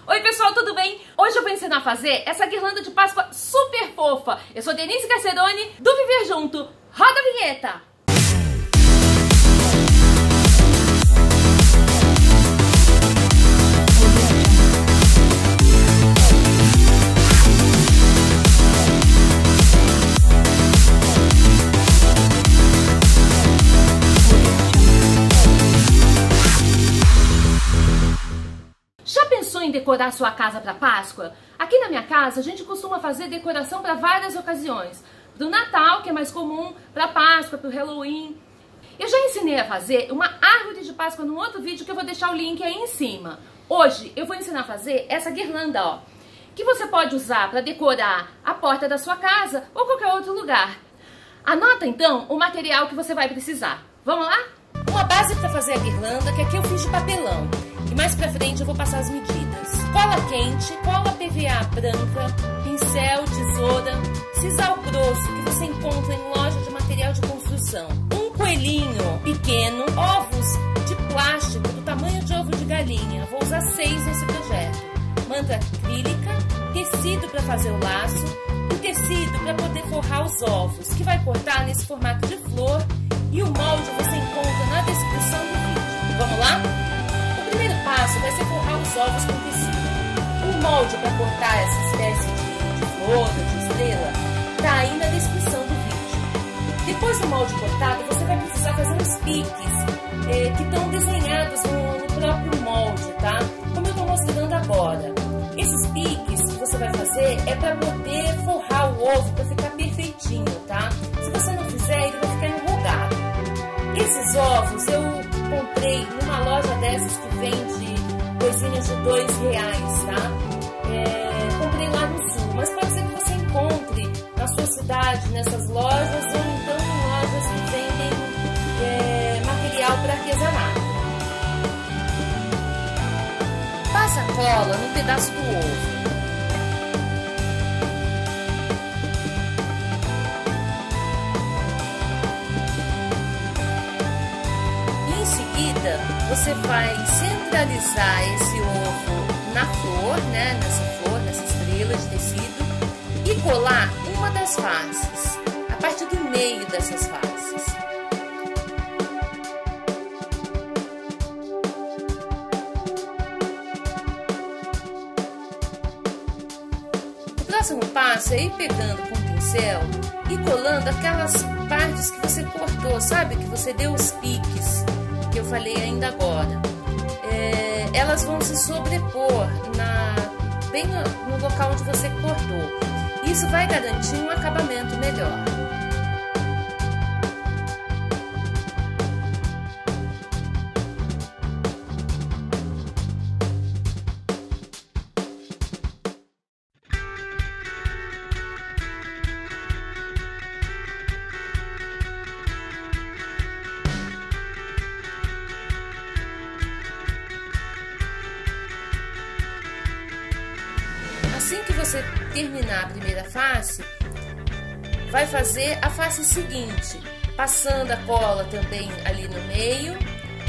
Oi pessoal, tudo bem? Hoje eu vou ensinar a fazer essa guirlanda de Páscoa super fofa. Eu sou Denise Carcerone, do Viver Junto. Roda a vinheta! Já pensou em decorar sua casa para Páscoa? Aqui na minha casa a gente costuma fazer decoração para várias ocasiões. Para o Natal, que é mais comum, para Páscoa, para o Halloween. Eu já ensinei a fazer uma árvore de Páscoa num outro vídeo que eu vou deixar o link aí em cima. Hoje eu vou ensinar a fazer essa guirlanda, ó, que você pode usar para decorar a porta da sua casa ou qualquer outro lugar. Anota então o material que você vai precisar. Vamos lá? Uma base para fazer a guirlanda, que aqui eu fiz de papelão. E mais pra frente eu vou passar as medidas. Cola quente, cola PVA branca, pincel, tesoura, sisal grosso que você encontra em loja de material de construção. Um coelhinho pequeno, ovos de plástico do tamanho de ovo de galinha. Vou usar 6 nesse projeto. Manta acrílica, tecido para fazer o laço e tecido para poder forrar os ovos, que vai cortar nesse formato de flor, e o molde você encontra na descrição do vídeo. Vamos lá? O primeiro passo vai ser forrar os ovos com tecido. O molde para cortar essa espécie de flor, de estrela, está aí na descrição do vídeo. Depois do molde cortado, você vai precisar fazer uns piques que estão desenhados no próprio molde, tá? Como eu estou mostrando agora. Esses piques que você vai fazer é para poder forrar o ovo, para ficar perfeitinho, tá? Se você não fizer, ele vai ficar enrugado. Esses ovos eu comprei numa loja dessas que vende coisinhas de R$2, tá? Comprei lá no sul, mas pode ser que você encontre na sua cidade, nessas lojas, ou então em lojas que vendem material para artesanato. Passa a cola no pedaço do ovo. Em seguida, você vai centralizar esse ovo na flor, né? Nessa flor, nessa estrela de tecido, e colar uma das faces, a partir do meio dessas faces. O próximo passo é ir pegando com o pincel e colando aquelas partes que você cortou, sabe? Que você deu os piques, que eu falei ainda agora. Elas vão se sobrepor bem no local onde você cortou. Isso vai garantir um acabamento melhor. Assim que você terminar a primeira face, vai fazer a face seguinte, passando a cola também ali no meio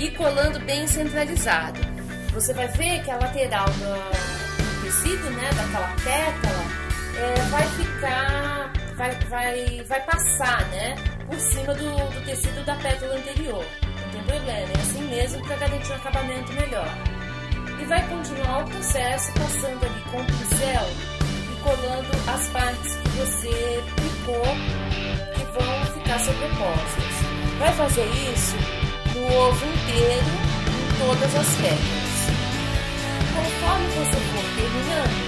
e colando bem centralizado. Você vai ver que a lateral do tecido, né, daquela pétala, vai passar, né, por cima do tecido da pétala anterior. Não tem problema, é assim mesmo para garantir um acabamento melhor. E vai continuar o processo passando ali com o pincel e colando as partes que você picou, que vão ficar sobrepostas. Vai fazer isso no ovo inteiro, em todas as pétalas. Conforme você for terminando,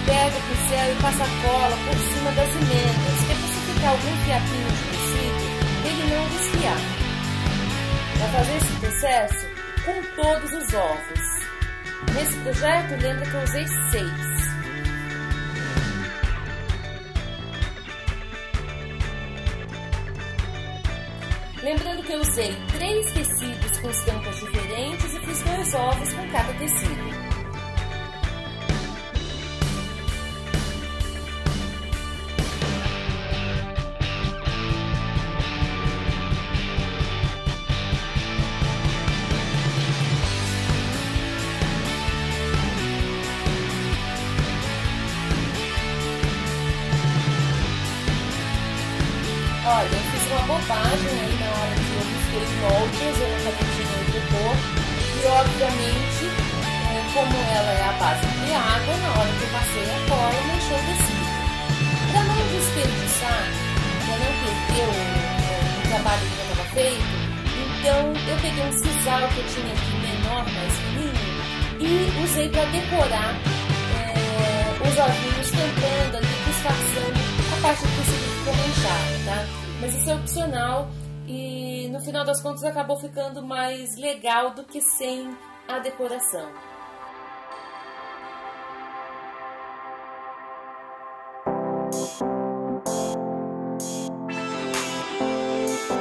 pega o pincel e passa a cola por cima das emendas, que é para se ficar algum fiapinho de tecido, ele não desfiar. Vai fazer esse processo com todos os ovos. Nesse projeto, lembra que eu usei 6. Lembrando que eu usei 3 tecidos com estampas diferentes e fiz 2 ovos com cada tecido. Olha, eu fiz uma bobagem aí na hora que eu busquei moldes, eu não tinha o decor, e obviamente, como ela é a base de água, na hora que eu passei a cola, manchou o tecido. Para não desperdiçar, para não perder o trabalho que já estava feito, então eu peguei um sisal que eu tinha aqui menor, mais fininho, e usei para decorar os ovinhos, tampando ali, disfarçando a parte do tecido que ficou manchada, tá? Mas isso é opcional e no final das contas acabou ficando mais legal do que sem a decoração.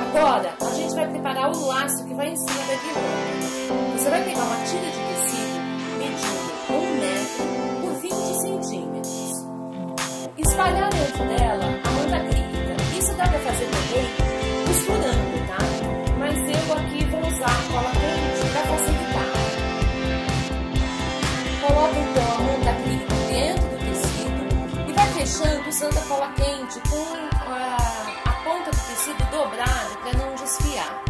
Agora a gente vai preparar o laço que vai em cima da guirlanda. Você vai pegar uma tira de tecido medindo 1 metro por 20 centímetros. Espalhar dentro dela a manta acrílica. Isso dá para fazer também costurando, tá? Mas eu aqui vou usar a cola quente para facilitar. Coloca então a manta acrílica dentro do tecido e vai fechando usando a cola quente com a ponta do tecido dobrada para não desfiar.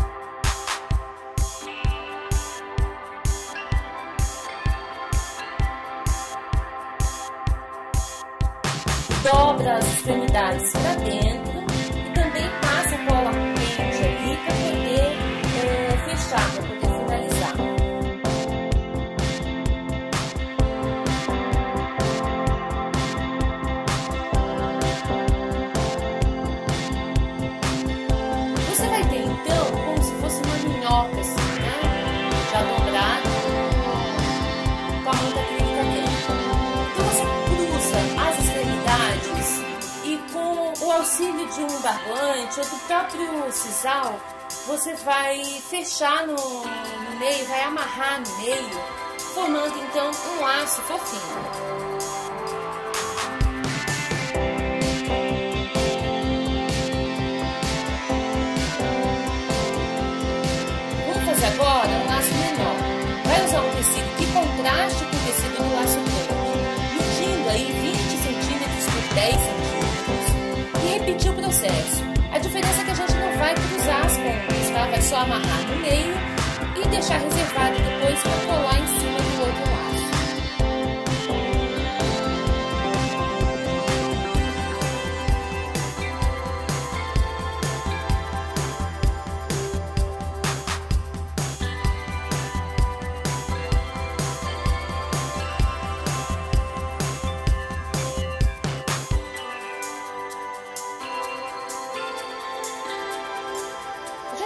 Dobra as extremidades para dentro e também passa a cola quente ali para poder fechar, para poder finalizar. Você vai ter então como se fosse uma minhoca assim, né? Já dobrada com a manta acrílica dentro. Então você cruza as extremidades e com o auxílio de um barbante ou do próprio sisal, você vai fechar no meio, vai amarrar no meio, formando então um laço fofinho. Agora um laço menor. Vai usar um tecido que contraste com o tecido do laço grande, medindo aí 20 centímetros por 10 centímetros e repetir o processo. A diferença é que a gente não vai cruzar as pontas, tá? Vai só amarrar no meio e deixar reservado depois para colar em cima do outro laço.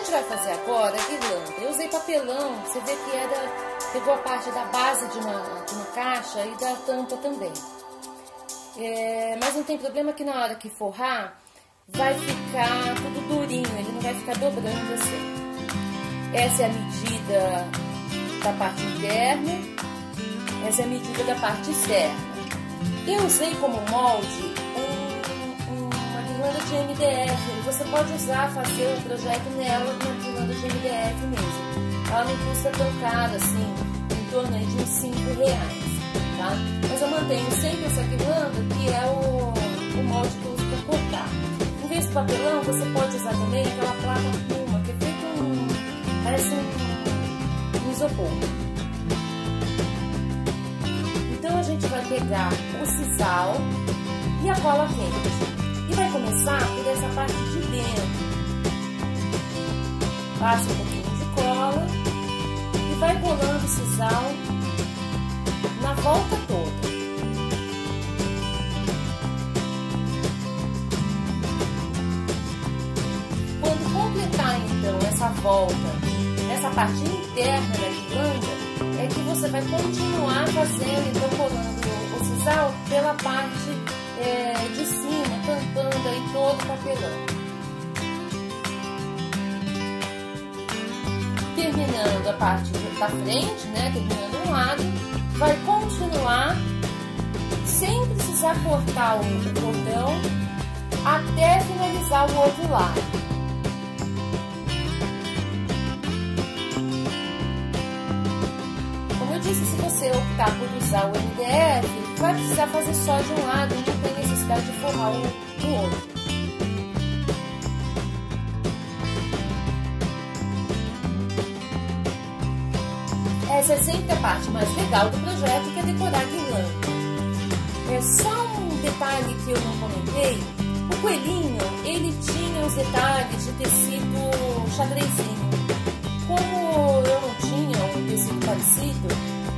Vai fazer agora a guirlanda. Eu usei papelão, você vê que pegou a parte da base de uma caixa e da tampa também. Mas não tem problema que na hora que forrar vai ficar tudo durinho, ele não vai ficar dobrando assim. Essa é a medida da parte interna, essa é a medida da parte externa. Eu usei como molde uma guirlanda de MDF. Você pode usar, fazer o projeto nela na guirlanda de MDF mesmo. Ela não custa tão caro assim, em torno aí de uns 5 reais, tá? Mas eu mantenho sempre essa guirlanda, que é o molde que eu uso para cortar. Em vez do papelão, você pode usar também aquela placa pluma, que é feito parece um isopor. Então a gente vai pegar o sisal e a cola quente. E vai começar por essa parte de dentro. Passa um pouquinho de cola e vai colando o sisal na volta toda. Quando completar então essa volta, essa parte interna da guirlanda, é que você vai continuar fazendo, então colando o sisal pela parte de cima, tampando aí todo o papelão. Terminando a parte da frente, né, terminando um lado, vai continuar sem precisar cortar o cordão até finalizar o outro lado. Como eu disse, se você optar por usar o MDF, vai precisar fazer só de um lado, não tem necessidade de forrar o outro. essa é sempre a parte mais legal do projeto, que é decorar a guirlanda. Só um detalhe que eu não comentei, o coelhinho, ele tinha os detalhes de tecido xadrezinho. Como eu não tinha um tecido parecido,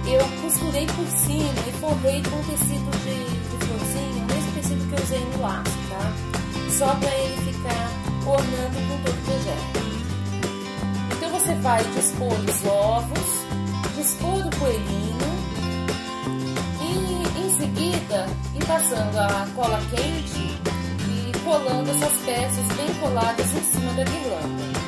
eu costurei por cima e forrei com tecido de florzinha, o mesmo tecido que eu usei no laço, tá? Só para ele ficar ornando com todo o projeto. Então você vai dispor os ovos, dispor o coelhinho e em seguida ir passando a cola quente e colando essas peças bem coladas em cima da guirlanda.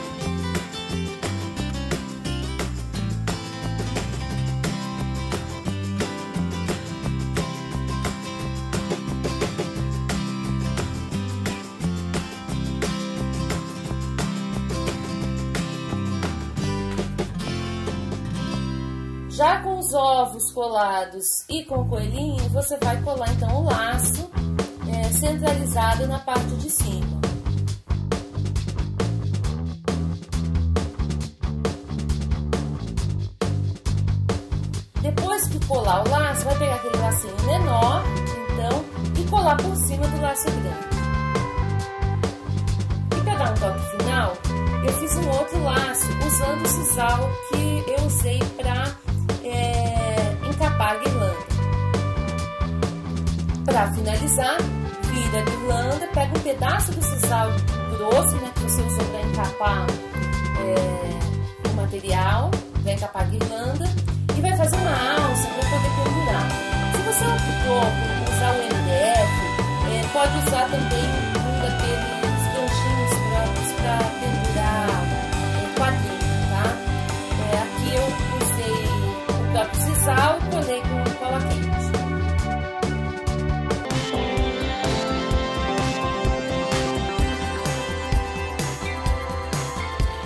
Já com os ovos colados e com o coelhinho, você vai colar então o laço centralizado na parte de cima. Depois que colar o laço, vai pegar aquele lacinho menor, então, e colar por cima do laço grande. E para dar um toque final, eu fiz um outro laço usando o sisal que eu usei para encapar a guirlanda. Para finalizar, vira a guirlanda, pega um pedaço do sisal grosso, né, que você usou para encapar o material, para encapar a guirlanda, e vai fazer uma alça para poder pendurar. Se você optou por usar o MDF, pode usar também um daqueles ganchinhos próprios para pendurar quadrinho, tá? Aqui eu usei o próprio sisal e colei com cola quente.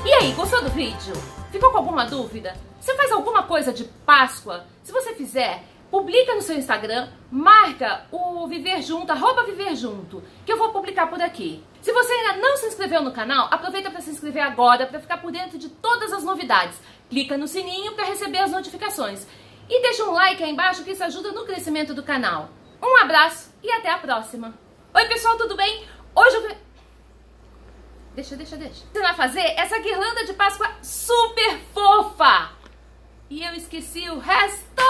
E aí, gostou do vídeo? Ficou com alguma dúvida? Você faz alguma coisa de Páscoa? Se você fizer, publica no seu Instagram, marca o Viver Junto, @viverjunto, que eu vou publicar por aqui. Se você ainda não se inscreveu no canal, aproveita para se inscrever agora para ficar por dentro de todas as novidades. Clica no sininho para receber as notificações. E deixa um like aí embaixo que isso ajuda no crescimento do canal. Um abraço e até a próxima. Oi pessoal, tudo bem? Hoje eu... Deixa. Você vai fazer essa guirlanda de Páscoa super fofa. E eu esqueci o resto.